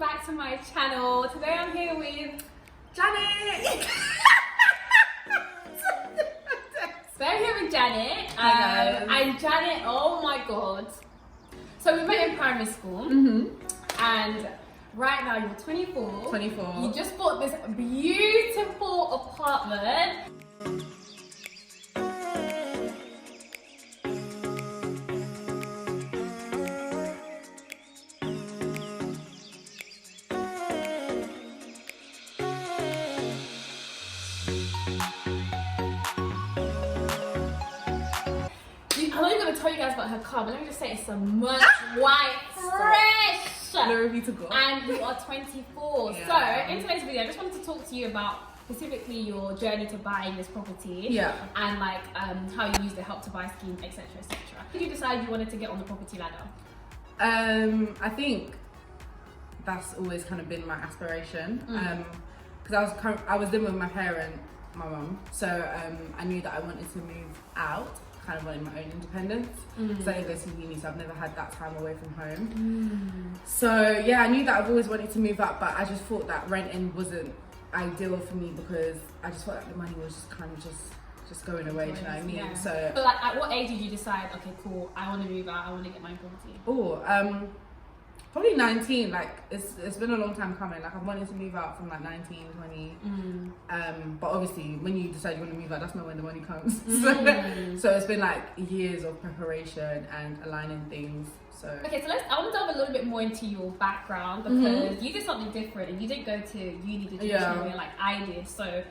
back to my channel. Today I'm here with Janet! So I'm here with Janet. Hi guys. And Janet, oh my god. So we met in primary school, and right now you're 24. 24. You just bought this beautiful apartment. I'm not even going to tell you guys about her car, but let me just say it's a much white, fresh. Glory be to God. And you are 24. Yeah. So, in today's video, I just wanted to talk to you about specifically your journey to buying this property. Yeah. And like how you use the help to buy scheme, etc., etc. Did you decide you wanted to get on the property ladder? I think that's always kind of been my aspiration. Because I was living with my mum, so I knew that I wanted to move out. Kind of wanted my own independence. So I didn't go to uni, so I've never had that time away from home. So yeah, I knew that I've always wanted to move up, but I just thought that renting wasn't ideal for me because I just felt like the money was just kind of just going away. Do you know what I mean? Yeah. So, but like, at what age did you decide? Okay, cool. I want to move out. I want to get my own property. Probably 19. Like it's been a long time coming. Like I've wanted to move out from like 19, 20. But obviously when you decide you want to move out, that's not when the money comes. So it's been like years of preparation and aligning things. So okay, so I want to delve a little bit more into your background because you did something different and you didn't go to uni the traditional way like I did. So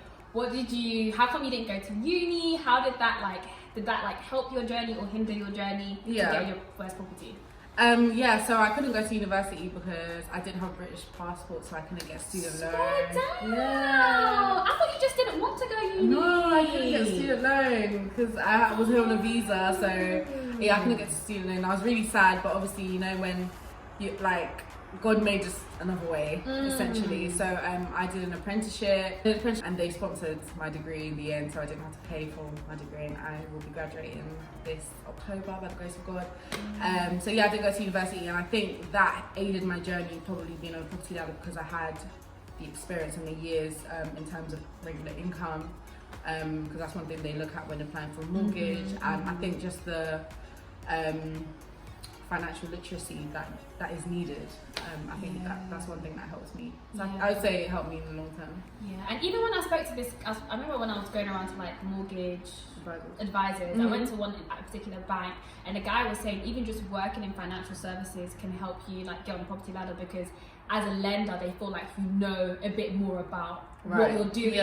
how come you didn't go to uni? How did that help your journey or hinder your journey to get your first property? So I couldn't go to university because I didn't have a British passport, so I couldn't get student loan. Yeah. I thought you just didn't want to go uni. No, I couldn't get student loan because I was here on a visa, so yeah, I couldn't get student loan. I was really sad, but obviously, you know, when you like God made just another way, essentially. So I did an apprenticeship, and they sponsored my degree in the end, so I didn't have to pay for my degree, and I will be graduating this October by the grace of God. So yeah, I did go to university, and I think that aided my journey, probably being on a property ladder, because I had the experience and the years in terms of regular income, because that's one thing they look at when applying for a mortgage, and I think just the financial literacy that is needed. I think that's one thing that helps me. So I would say it helped me in the long term. Yeah, and even when I spoke to this, I remember when I was going around to like mortgage advisors, I went to one at a particular bank, and the guy was saying even just working in financial services can help you like get on the property ladder because as a lender they feel like you know a bit more about what you're doing.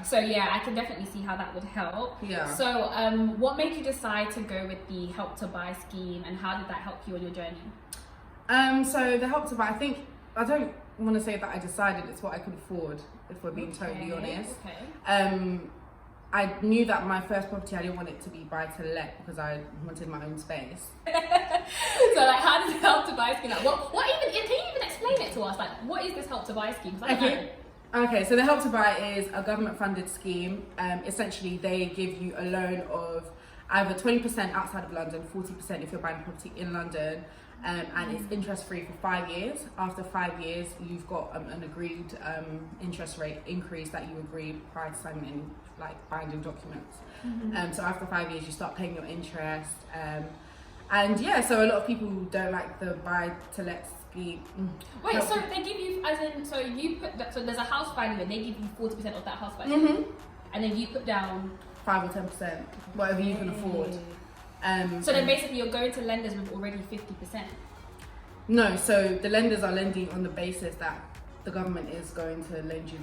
So yeah, I can definitely see how that would help. So what made you decide to go with the help to buy scheme, and how did that help you on your journey? So the help to buy, I don't want to say that I decided, it's what I could afford, if we're being totally honest. I knew that my first property I didn't want it to be buy to let because I wanted my own space. So like, how does the help to buy scheme? Like, what even? Can you even explain it to us? Like, what is this help to buy scheme? I don't know. Okay, so the help to buy is a government funded scheme. Essentially, they give you a loan of either 20% outside of London, 40% if you're buying a property in London, and it's interest free for 5 years. After 5 years, you've got an agreed interest rate increase that you agreed prior to signing any like binding documents. So after 5 years, you start paying your interest. And yeah, so a lot of people don't like the buy to let scheme. Wait, so they give you, as in, so you put that, so there's a house value and they give you 40% of that house value, and then you put down 5 or 10%, whatever you can afford. So then basically you're going to lenders with already 50%. No, so the lenders are lending on the basis that the government is going to lend you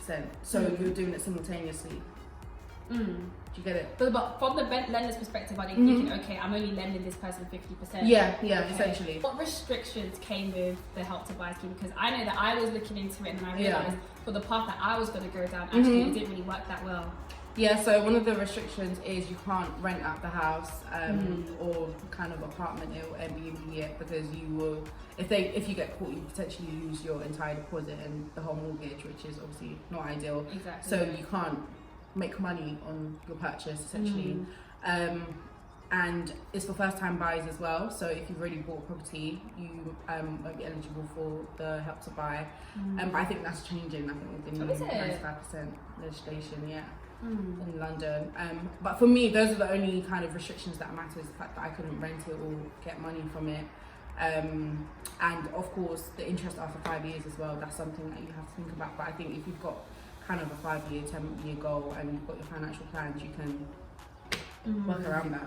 40%. So you're doing it simultaneously. Do you get it? But from the lender's perspective, are they thinking, okay, I'm only lending this person 50%? Yeah, essentially. What restrictions came with the help to buy scheme? Because I know that I was looking into it and I realised for the path that I was going to go down, actually it didn't really work that well. Yeah, so one of the restrictions is you can't rent out the house or kind of apartment or Airbnb it, because you will, if you get caught, you potentially lose your entire deposit and the whole mortgage, which is obviously not ideal. Exactly. So you can't make money on your purchase essentially. and it's for first time buyers as well. So if you've already bought property, you won't be eligible for the Help to Buy. But I think that's changing. I think with the new 95% legislation, in London. But for me, those are the only kind of restrictions that matter, is the fact that I couldn't rent it or get money from it. And of course, the interest after 5 years as well, that's something that you have to think about. But I think if you've got kind of a 5-year, 10-year goal and you've got your financial plans, you can work around that.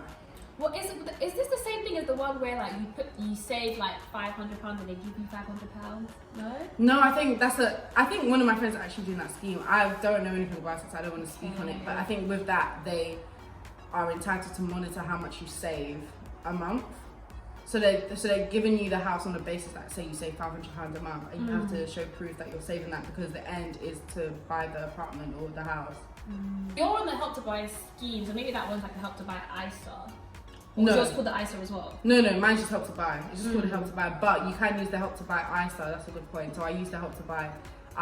Well, is this the same thing as the one where like you save like £500 and they give you £500? No, I think one of my friends are actually doing that scheme. I don't know anything about it, so I don't want to speak on it. But I think with that, they are entitled to monitor how much you save a month. So they're giving you the house on the basis that, say you save £500 a month, and you have to show proof that you're saving that, because the end is to buy the apartment or the house. You're on the Help to Buy scheme, so maybe that one's like the Help to Buy ISA. No. So it's called the ISA as well? No, mine's just Help to Buy. It's just called the Help to Buy, but you can use the Help to Buy ISA. That's a good point. So I use the Help to Buy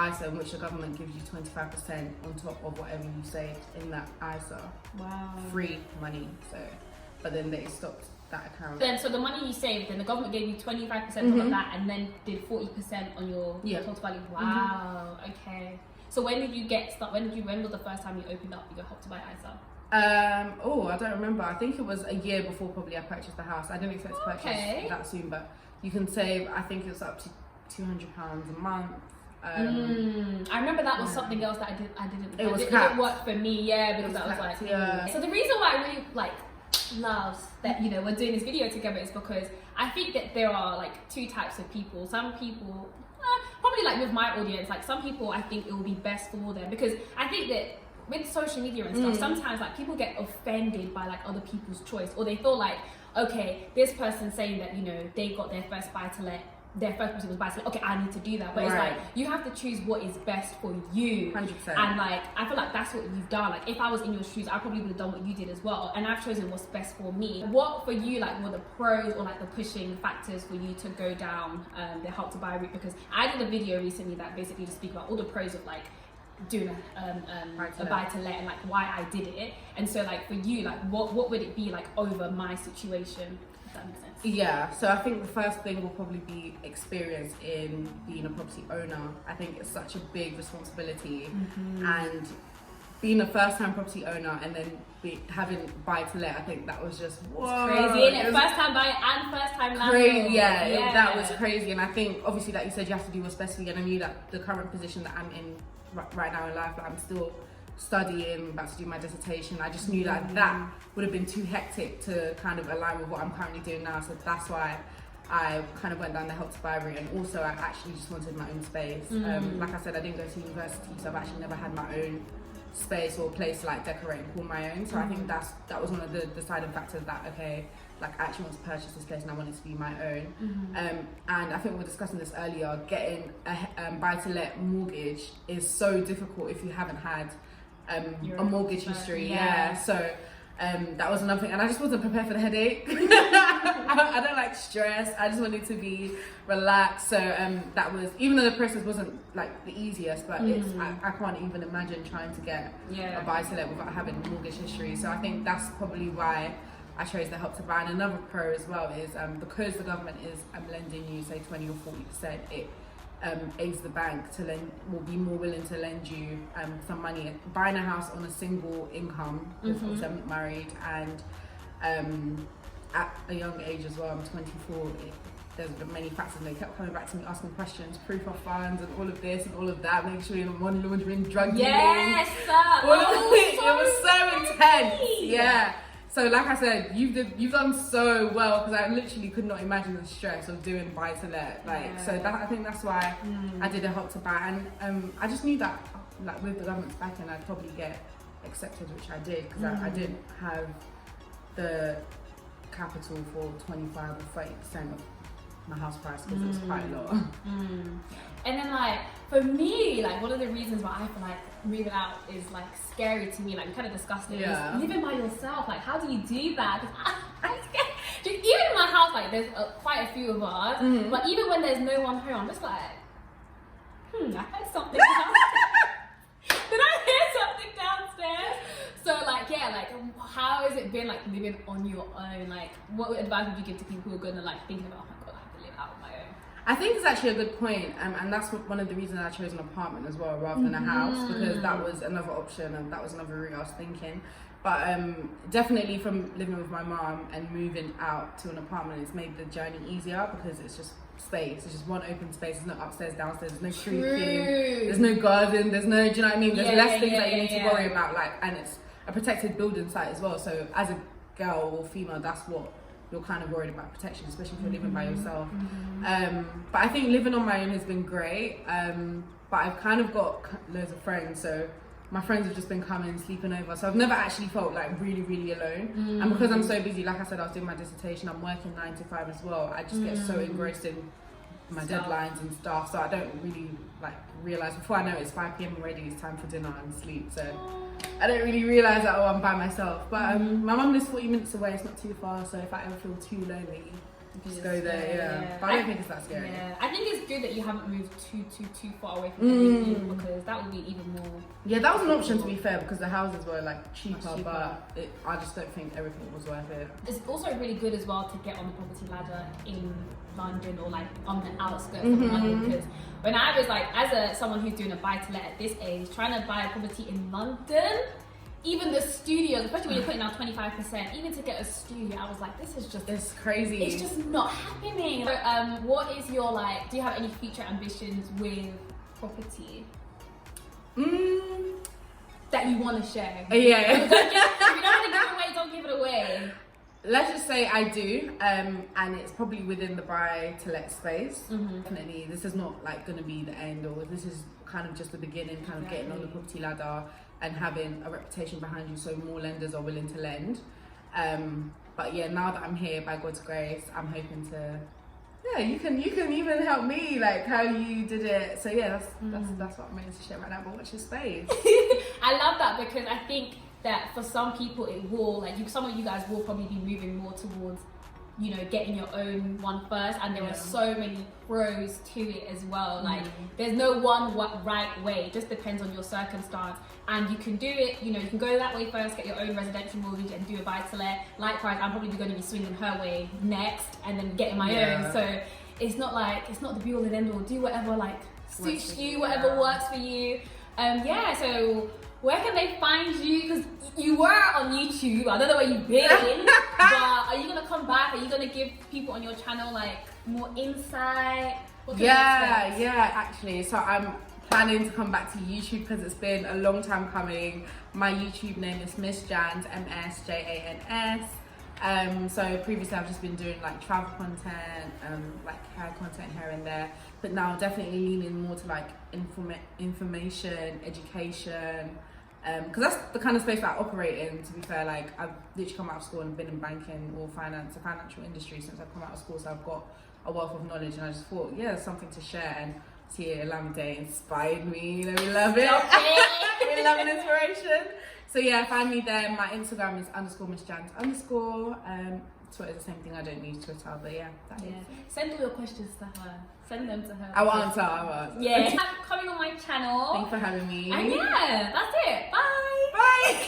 ISA, in which the government gives you 25% on top of whatever you saved in that ISA. Wow. Free money. So, but then they stopped that account. Then, so the money you saved, then the government gave you 25% of that, and then did 40% on your total value. Wow. Okay. So when did you when was the first time you opened up your Help to Buy ISA? I don't remember. I think it was a year before probably I purchased the house. I didn't expect to purchase that soon, but you can save, I think it's up to £200 a month. I remember that was something else that I didn't capped. work for me, because I was capped, like, So the reason why I really love that we're doing this video together is because I think that there are like two types of people. Some people, probably like with my audience, like some people I think it will be best for them, because I think that with social media and stuff, sometimes like people get offended by like other people's choice, or they feel like, okay, this person saying that they got their first buy to let, their first person was buy to let, okay, I need to do that. But it's like you have to choose what is best for you. 100%. And like I feel like that's what you've done. Like if I was in your shoes, I probably would have done what you did as well. And I've chosen what's best for me. What for you like were the pros or like the pushing factors for you to go down the Help to Buy route? Because I did a video recently that basically just speak about all the pros of like doing a buy to let and like why I did it. And so like for you, like what would it be like over my situation, if that makes sense? Yeah, so I think the first thing will probably be experience in being a property owner. I think it's such a big responsibility, and being a first-time property owner and then having buy to let, I think that was just crazy, isn't it? First time buyer and first time landlord. That was crazy. And I think obviously, like you said, you have to do what's best for you. And I knew that the current position that I'm in right now in life, I'm still studying, about to do my dissertation. I just knew that would have been too hectic to kind of align with what I'm currently doing now. So that's why I kind of went down the Help to Buy route. And also I actually just wanted my own space. Like I said, I didn't go to university, so I've actually never had my own space or place to like decorate and call my own. So I think that was one of the deciding factors that, okay, like I actually want to purchase this place and I want it to be my own. And I think we were discussing this earlier, getting a buy-to-let mortgage is so difficult if you haven't had a mortgage history. So that was another thing, and I just wasn't prepared for the headache. I don't like stress. I just wanted to be relaxed. So that was, even though the process wasn't like the easiest, but it's I can't even imagine trying to get a buy-to-let without having a mortgage history. So I think that's probably why I chose the Help to Buy. And another pro as well is because the government is lending you say 20 or 40%, it aids the bank to will be more willing to lend you some money. Buying a house on a single income, because I'm married, and at a young age as well, I'm 24, there's many factors, and they kept coming back to me asking questions, proof of funds and all of this and all of that, make sure you're money laundering, drug dealing. Yes, it was so intense. So like I said, you've done so well, because I literally could not imagine the stress of doing buy to let. So I think that's why I did a Help to Buy, and I just knew that like with the government's backing, I'd probably get accepted, which I did, because I didn't have the capital for 25 or 30% of my house price, because it was quite a lot. And then like for me, like one of the reasons why I feel like moving out is like scary to me, like we kind of discussed it, is living by yourself. Like how do you do that? Because I'm scared. Just, even in my house, like there's quite a few of us, but even when there's no one home, I'm just like, I heard something downstairs. Did I hear something downstairs? So like like how has it been like living on your own? Like, what advice would you give to people who are gonna like thinking about, oh my god, I have to live out on my own? I think it's actually a good point, and that's one of the reasons I chose an apartment as well rather than a house, because that was another option and that was another route I was thinking. But definitely from living with my mom and moving out to an apartment, it's made the journey easier because it's just space. It's just one open space. There's no upstairs, downstairs. There's no creaking. There's no garden. There's no, do you know what I mean? There's less things that you need to worry about. Like, and it's a protected building site as well. So as a girl or female, that's what you're kind of worried about, protection, especially if you're living by yourself. But I think living on my own has been great. But I've kind of got loads of friends, so my friends have just been coming, sleeping over. So I've never actually felt like really, really alone. And because I'm so busy, like I said, I was doing my dissertation, I'm working 9 to 5 as well. I just get so engrossed in my deadlines and stuff. So I don't really like realize, before I know it's 5 p.m. already, it's time for dinner and sleep. So I don't really realize that, oh, I'm by myself. But my mum lives 40 minutes away, it's not too far. So if I ever feel too lonely, just go there, But I don't think it's that scary. Yeah, I think it's good that you haven't moved too far away from everything, because that would be even more. Yeah, that was an option, to be fair, because the houses were like cheaper. But I just don't think everything was worth it. It's also really good as well to get on the property ladder in London or like on the outskirts of London, because when I was like, as someone who's doing a buy-to-let at this age, trying to buy a property in London, even the studios, especially when you're putting down 25%, even to get a studio, I was like, this is just... It's crazy. It's just not happening. So, what is your, like, do you have any future ambitions with property? That you want to share? Yeah. If you don't want to give it away, don't give it away. Let's just say I do, and it's probably within the buy-to-let space. Definitely, this is not like going to be the end, or this is kind of just the beginning, kind of getting on the property ladder and having a reputation behind you, so more lenders are willing to lend. But yeah, now that I'm here, by God's grace, I'm hoping to. Yeah, you can even help me, like how you did it. So yeah, that's what I'm ready to share right now. But watch your space. I love that, because I think that for some people it will, like some of you guys will probably be moving more towards, you know, getting your own one first, and there are so many pros to it as well. Like there's no one right way, it just depends on your circumstance, and you can do it, you know, you can go that way first, get your own residential mortgage and do a buy-to-let. Likewise, I'm probably going to be swinging her way next and then getting my own. So it's not the be all and end all. Do whatever like suits you, whatever works for you. So where can they find you? Because you were on YouTube. I don't know where you've been, but are you gonna come back? Are you gonna give people on your channel like more insight? Actually. So I'm planning to come back to YouTube because it's been a long time coming. My YouTube name is Miss Jans, MSJANS. So previously I've just been doing like travel content, like hair content here and there, but now definitely leaning more to like information, education, because that's the kind of space that I operate in, to be fair. Like I've literally come out of school and been in banking or the financial industry since I've come out of school, so I've got a wealth of knowledge, and I just thought, yeah, something to share. And Tia Olamide inspired me, you know, we love it. We love an inspiration. So yeah, find me there. My Instagram is _MissJans_. Twitter is the same thing. I don't use Twitter, but yeah, that is. Send all your questions to her. Send them to her. I will answer. Yeah. Coming on my channel. Thanks for having me. And yeah, that's it. Bye. Bye.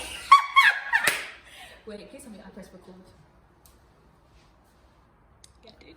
Wait, please tell me I press record. Yeah, dude.